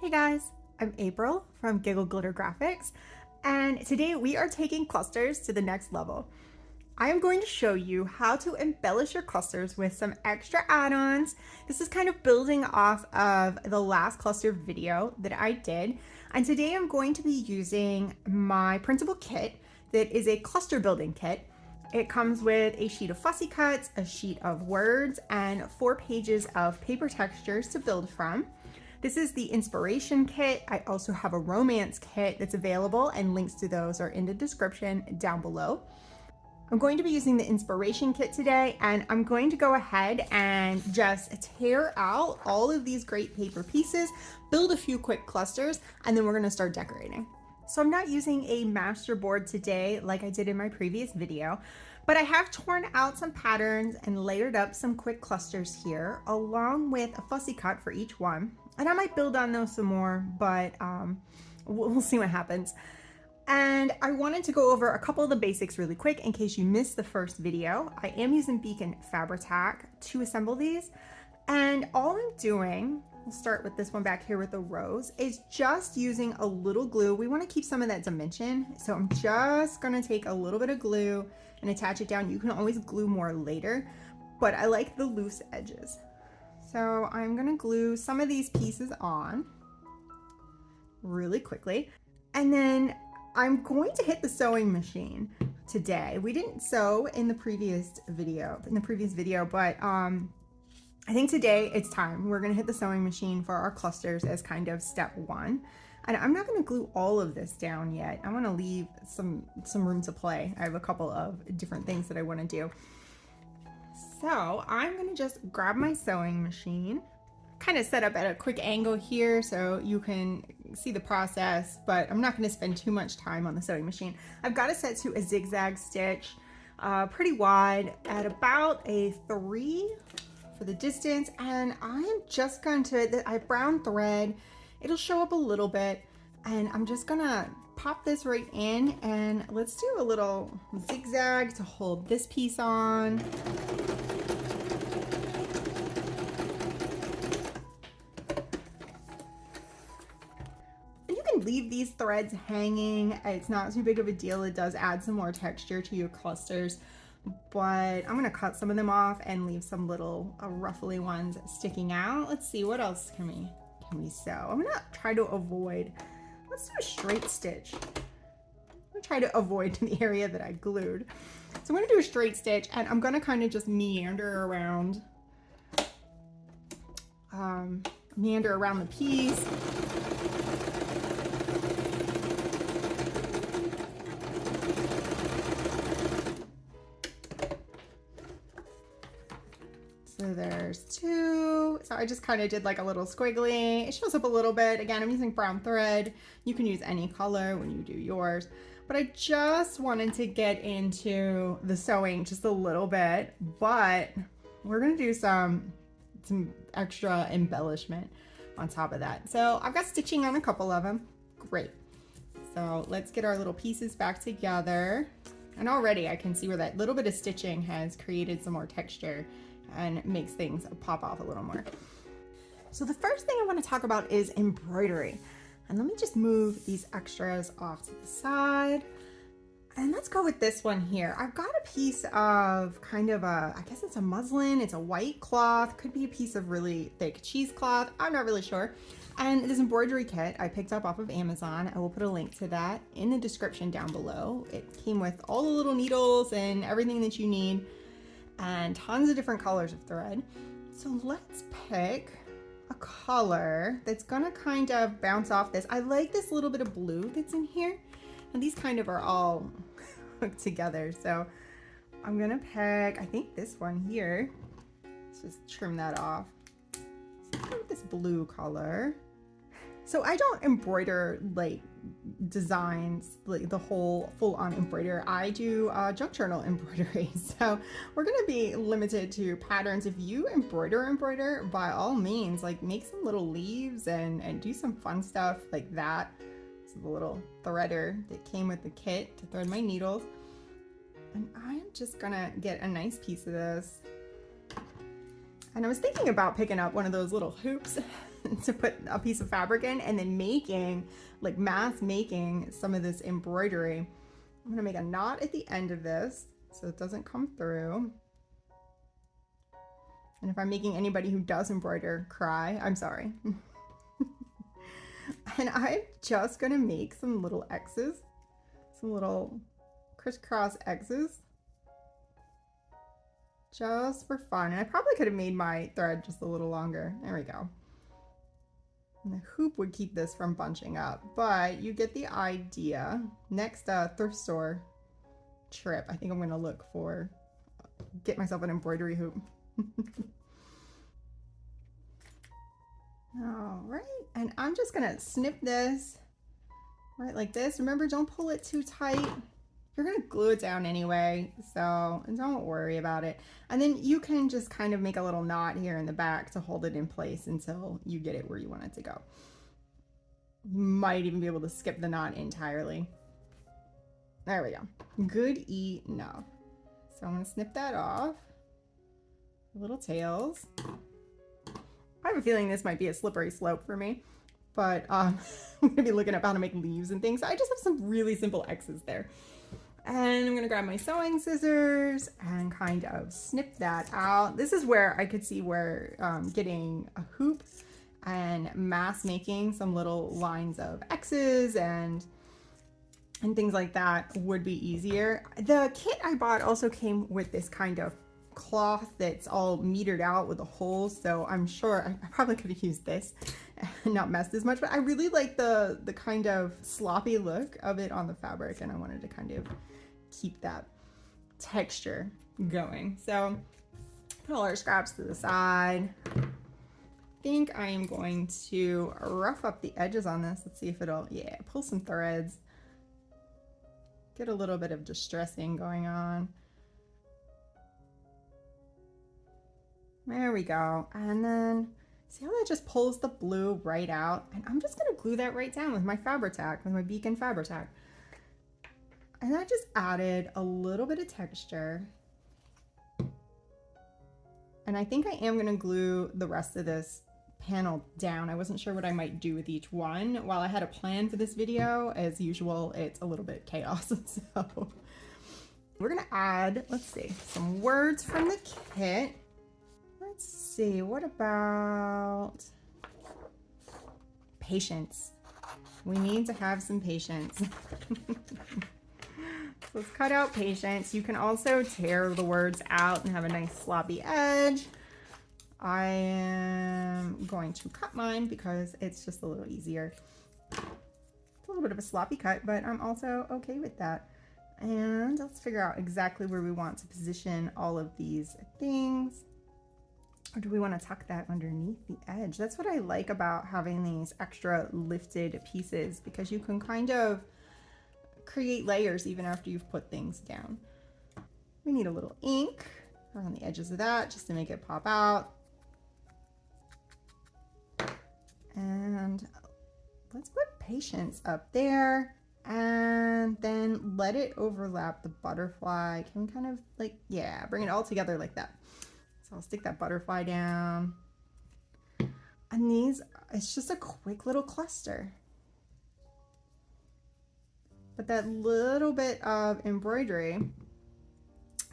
Hey guys, I'm April from Giggle Glitter Graphics, and today we are taking clusters to the next level. I am going to show you how to embellish your clusters with some extra add-ons. This is kind of building off of the last cluster video that I did, and today I'm going to be using my printable kit that is a cluster building kit. It comes with a sheet of fussy cuts, a sheet of words, and 4 pages of paper textures to build from. This is the inspiration kit. I also have a romance kit that's available, and links to those are in the description down below. I'm going to be using the inspiration kit today, and I'm going to go ahead and just tear out all of these great paper pieces, build a few quick clusters, and then we're going to start decorating. So I'm not using a master board today like I did in my previous video, but I have torn out some patterns and layered up some quick clusters here, along with a fussy cut for each one. And I might build on those some more, but we'll see what happens. And I wanted to go over a couple of the basics really quick in case you missed the first video. I am using Beacon Fabri-Tac to assemble these. And all I'm doing, we'll start with this one back here with the rose, is just using a little glue. We want to keep some of that dimension. So I'm just going to take a little bit of glue and attach it down. You can always glue more later, but I like the loose edges. So I'm going to glue some of these pieces on really quickly. And then I'm going to hit the sewing machine today. We didn't sew in the previous video, but I think today it's time. We're gonna hit the sewing machine for our clusters as kind of step one. And I'm not gonna glue all of this down yet. I wanna leave some room to play. I have a couple of different things that I wanna do. So I'm gonna just grab my sewing machine, kind of set up at a quick angle here so you can see the process, but I'm not going to spend too much time on the sewing machine. I've got it set to a zigzag stitch, pretty wide, at about a 3 for the distance, and I am just going to, I have brown thread, it'll show up a little bit, and I'm just gonna pop this right in, and let's do a little zigzag to hold this piece on. Leave these threads hanging. It's not too big of a deal. It does add some more texture to your clusters, but I'm gonna cut some of them off and leave some little ruffly ones sticking out. Let's see, what else can we sew? I'm gonna try to avoid, let's do a straight stitch. I'm gonna try to avoid the area that I glued. So I'm gonna do a straight stitch, and I'm gonna kind of just meander around the piece. So there's 2. So I just kind of did like a little squiggly. It shows up a little bit. Again, I'm using brown thread. You can use any color when you do yours. But I just wanted to get into the sewing just a little bit. But we're going to do some extra embellishment on top of that. So I've got stitching on a couple of them. Great. So let's get our little pieces back together. And already I can see where that little bit of stitching has created some more texture and makes things pop off a little more. So the first thing I want to talk about is embroidery. And let me just move these extras off to the side. And let's go with this one here. I've got a piece of kind of a, I guess it's a muslin, it's a white cloth, could be a piece of really thick cheesecloth, I'm not really sure. And this embroidery kit I picked up off of Amazon. I will put a link to that in the description down below. It came with all the little needles and everything that you need, and tons of different colors of thread. So let's pick a color that's gonna kind of bounce off this. I like this little bit of blue that's in here, and these kind of are all hooked together. So I'm gonna pick, I think this one here. Let's just trim that off. So I'll go with this blue color. So I don't embroider like designs, like the whole full-on embroider. I do junk journal embroidery. So we're gonna be limited to patterns. If you embroider, by all means, like make some little leaves and do some fun stuff like that. This is the little threader that came with the kit to thread my needles. And I'm just gonna get a nice piece of this. And I was thinking about picking up one of those little hoops to put a piece of fabric in, and then making, like mass making some of this embroidery. I'm gonna make a knot at the end of this so it doesn't come through. And if I'm making anybody who does embroider cry, I'm sorry. And I'm just gonna make some little X's, some little crisscross X's, just for fun. And I probably could have made my thread just a little longer. There we go. And the hoop would keep this from bunching up, but you get the idea. Next thrift store trip, I think I'm gonna look for, get myself an embroidery hoop. All right, and I'm just gonna snip this right like this. Remember, don't pull it too tight. You're gonna glue it down anyway, so don't worry about it. And then you can just kind of make a little knot here in the back to hold it in place until you get it where you want it to go. You might even be able to skip the knot entirely. There we go. Good enough. So I'm gonna snip that off. Little tails. I have a feeling this might be a slippery slope for me, but I'm gonna be looking up how to make leaves and things. I just have some really simple X's there. And I'm gonna grab my sewing scissors and kind of snip that out. This is where I could see where getting a hoop and mass making some little lines of X's and things like that would be easier. The kit I bought also came with this kind of cloth that's all metered out with a hole, so I'm sure I probably could have used this and not messed as much, but I really like the kind of sloppy look of it on the fabric, and I wanted to kind of keep that texture going. So put all our scraps to the side. I think I am going to rough up the edges on this. Let's see if it'll, yeah, pull some threads. Get a little bit of distressing going on. There we go. And then see how that just pulls the blue right out? And I'm just gonna glue that right down with my Fabri-Tac, with my Beacon Fabri-Tac. And that just added a little bit of texture. And I think I am gonna glue the rest of this panel down. I wasn't sure what I might do with each one. While I had a plan for this video, as usual, it's a little bit chaos. So we're gonna add, let's see, some words from the kit. Let's see, what about patience? We need to have some patience. So let's cut out patience. You can also tear the words out and have a nice sloppy edge. I am going to cut mine because it's just a little easier. It's a little bit of a sloppy cut, but I'm also okay with that. And let's figure out exactly where we want to position all of these things. Or do we want to tuck that underneath the edge? That's what I like about having these extra lifted pieces, because you can kind of create layers even after you've put things down. We need a little ink around the edges of that just to make it pop out. And let's put patience up there and then let it overlap the butterfly. Can we kind of like, yeah, bring it all together like that. So I'll stick that butterfly down. And these, it's just a quick little cluster. But that little bit of embroidery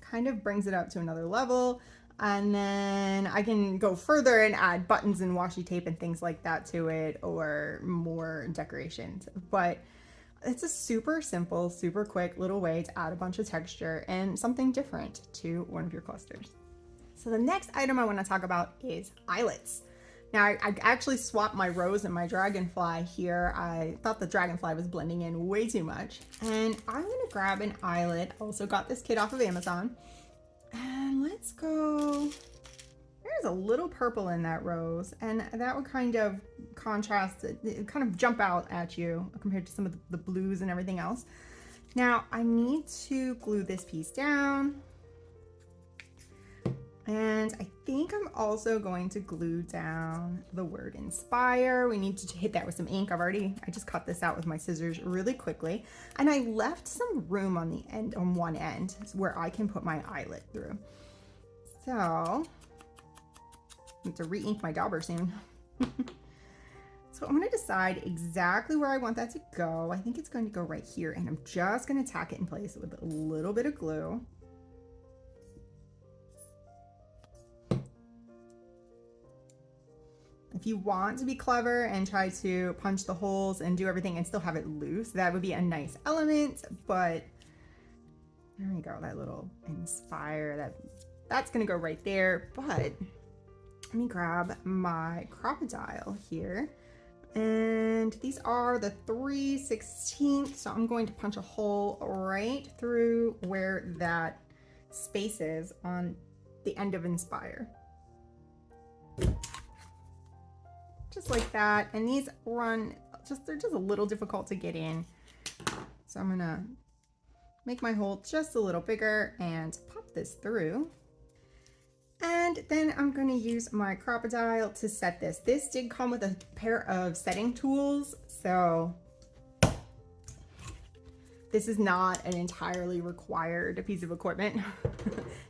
kind of brings it up to another level. And then I can go further and add buttons and washi tape and things like that to it, or more decorations. But it's a super simple, super quick little way to add a bunch of texture and something different to one of your clusters. So the next item I want to talk about is eyelets. Now I actually swapped my rose and my dragonfly here. I thought the dragonfly was blending in way too much. And I'm gonna grab an eyelet. Also got this kit off of Amazon. And let's go, there's a little purple in that rose, and that would kind of contrast, it kind of jump out at you compared to some of the blues and everything else. Now I need to glue this piece down. And I think I'm also going to glue down the word inspire. We need to hit that with some ink. I just cut this out with my scissors really quickly. And I left some room on the end, on one end, where I can put my eyelet through. So, I need to re-ink my dauber soon. So I'm going to decide exactly where I want that to go. I think it's going to go right here, and I'm just going to tack it in place with a little bit of glue. If you want to be clever and try to punch the holes and do everything and still have it loose, that would be a nice element, but there we go, that little inspire, that's gonna go right there. But let me grab my crocodile here. And these are the 3/16, so I'm going to punch a hole right through where that space is on the end of inspire. Just like that. And these run, they're just a little difficult to get in. So I'm gonna make my hole just a little bigger and pop this through. And then I'm going to use my crocodile to set this. This did come with a pair of setting tools, so this is not an entirely required piece of equipment.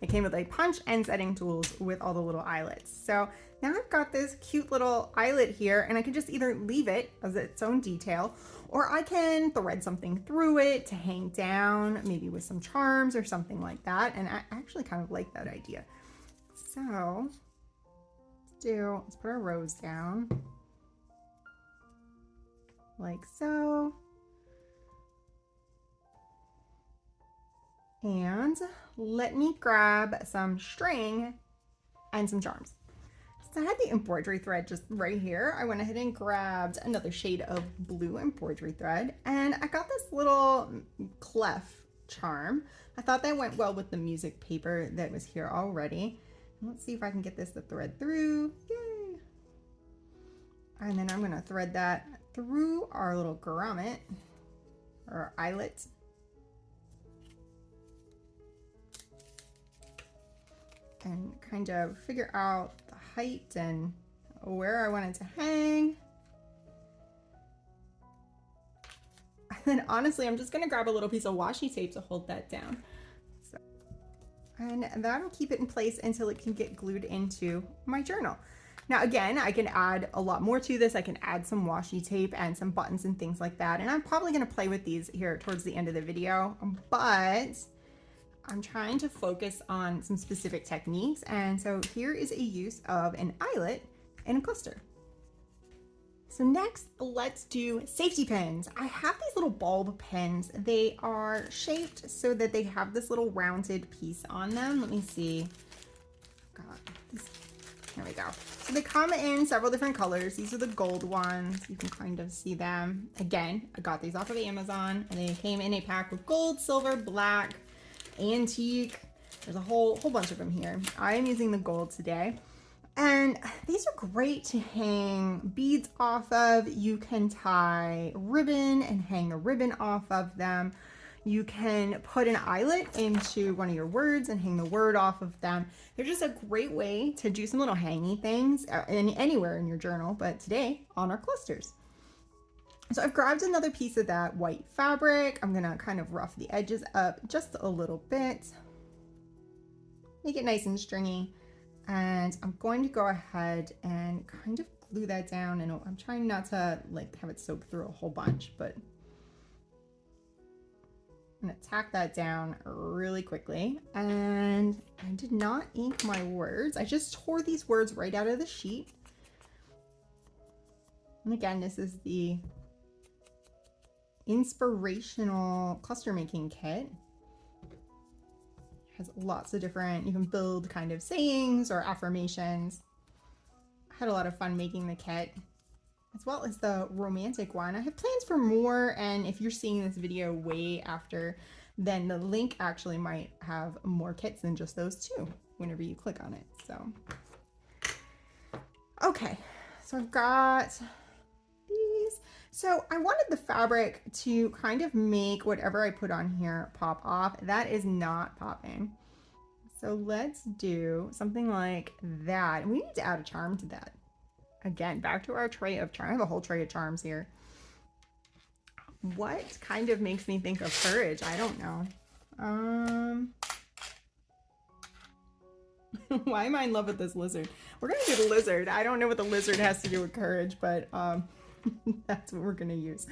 It came with a punch and setting tools with all the little eyelets. So now I've got this cute little eyelet here, and I can just either leave it as its own detail, or I can thread something through it to hang down, maybe with some charms or something like that. And I actually kind of like that idea. So let's put our rose down like so. And let me grab some string and some charms. So I had the embroidery thread just right here. I went ahead and grabbed another shade of blue embroidery thread, and I got this little clef charm. I thought that went well with the music paper that was here already. Let's see if I can get this to thread through. Yay! And then I'm going to thread that through our little grommet or eyelet. And kind of figure out the height and where I want it to hang. And then honestly, I'm just going to grab a little piece of washi tape to hold that down. And that'll keep it in place until it can get glued into my journal. Now again, I can add a lot more to this. I can add some washi tape and some buttons and things like that. And I'm probably going to play with these here towards the end of the video, but I'm trying to focus on some specific techniques. And so here is a use of an eyelet and a cluster. So next, let's do safety pins. I have these little bulb pins. They are shaped so that they have this little rounded piece on them. Let me see. Got this. There we go. So they come in several different colors. These are the gold ones. You can kind of see them. Again, I got these off of Amazon, and they came in a pack with gold, silver, black, antique. There's a whole bunch of them here. I am using the gold today. And these are great to hang beads off of. You can tie ribbon and hang the ribbon off of them. You can put an eyelet into one of your words and hang the word off of them. They're just a great way to do some little hangy things anywhere in your journal, but today on our clusters. So I've grabbed another piece of that white fabric. I'm gonna kind of rough the edges up just a little bit. Make it nice and stringy. And I'm going to go ahead and kind of glue that down, and I'm trying not to like have it soak through a whole bunch, but I'm gonna tack that down really quickly. And I did not ink my words. I just tore these words right out of the sheet. And again, this is the inspirational cluster making kit. Has lots of different, you can build kind of sayings or affirmations. I had a lot of fun making the kit, as well as the romantic one. I have plans for more, and if you're seeing this video way after, then the link actually might have more kits than just those two whenever you click on it. So, okay, so I've got these. So I wanted the fabric to kind of make whatever I put on here pop off. That is not popping. So let's do something like that. We need to add a charm to that. Again, back to our tray of charms. I have a whole tray of charms here. What kind of makes me think of courage? I don't know. Why am I in love with this lizard? We're gonna do the lizard. I don't know what the lizard has to do with courage, but That's what we're gonna use.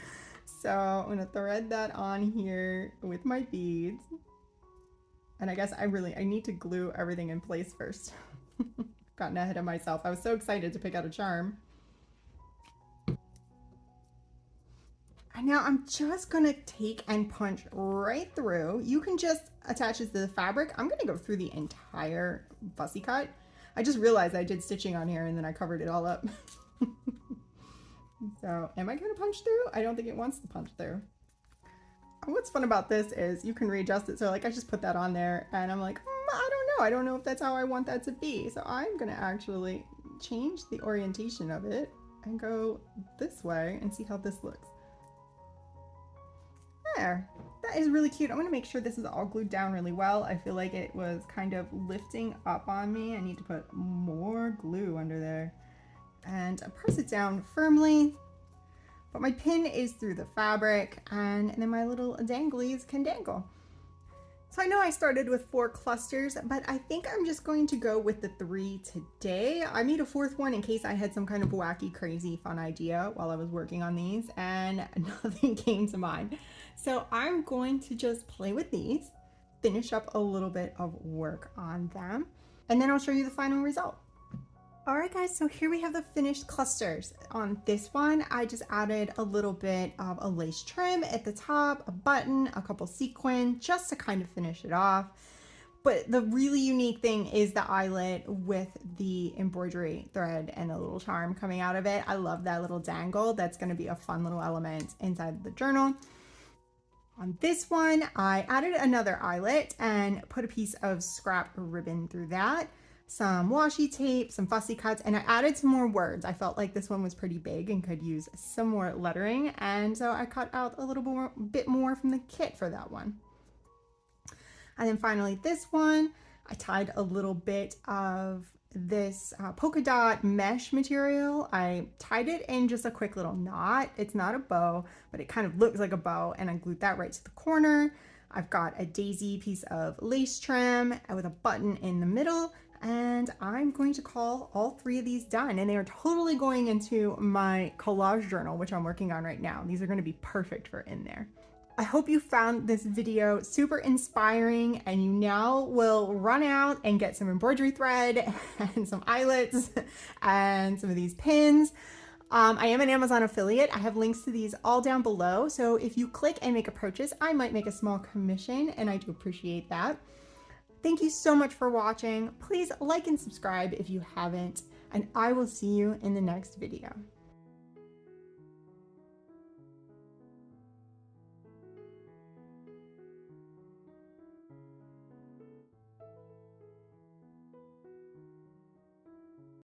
So I'm gonna thread that on here with my beads. And I guess I need to glue everything in place first. Gotten ahead of myself. I was so excited to pick out a charm. And now I'm just gonna take and punch right through. You can just attach this to the fabric. I'm gonna go through the entire fussy cut. I just realized I did stitching on here and then I covered it all up. So am I gonna punch through? I don't think it wants to punch through. And what's fun about this is you can readjust it. So like I just put that on there and I'm like, I don't know. I don't know if that's how I want that to be. So I'm gonna actually change the orientation of it and go this way and see how this looks. There, that is really cute. I'm gonna make sure this is all glued down really well. I feel like it was kind of lifting up on me. I need to put more glue under there and press it down firmly. But my pin is through the fabric and then my little danglies can dangle. So I know I started with 4 clusters, but I think I'm just going to go with the 3 today. I made a 4th one in case I had some kind of wacky, crazy, fun idea while I was working on these and nothing came to mind. So I'm going to just play with these, finish up a little bit of work on them, and then I'll show you the final result. All right guys, so here we have the finished clusters. On this one, I just added a little bit of a lace trim at the top, a button, a couple sequins, just to kind of finish it off. But the really unique thing is the eyelet with the embroidery thread and a little charm coming out of it. I love that little dangle. That's gonna be a fun little element inside the journal. On this one, I added another eyelet and put a piece of scrap ribbon through that. Some washi tape, some fussy cuts, and I added some more words. I felt like this one was pretty big and could use some more lettering, and so I cut out a little bit more from the kit for that one. And then finally this one, I tied a little bit of this polka dot mesh material. I tied it in just a quick little knot. It's not a bow, but it kind of looks like a bow, and I glued that right to the corner. I've got a daisy piece of lace trim with a button in the middle, and I'm going to call all 3 of these done, and they are totally going into my collage journal, which I'm working on right now. These are going to be perfect for in there. I hope you found this video super inspiring and you now will run out and get some embroidery thread and some eyelets and some of these pins. I am an Amazon affiliate. I have links to these all down below. So if you click and make a purchase, I might make a small commission, and I do appreciate that. Thank you so much for watching. Please like and subscribe if you haven't, and I will see you in the next video.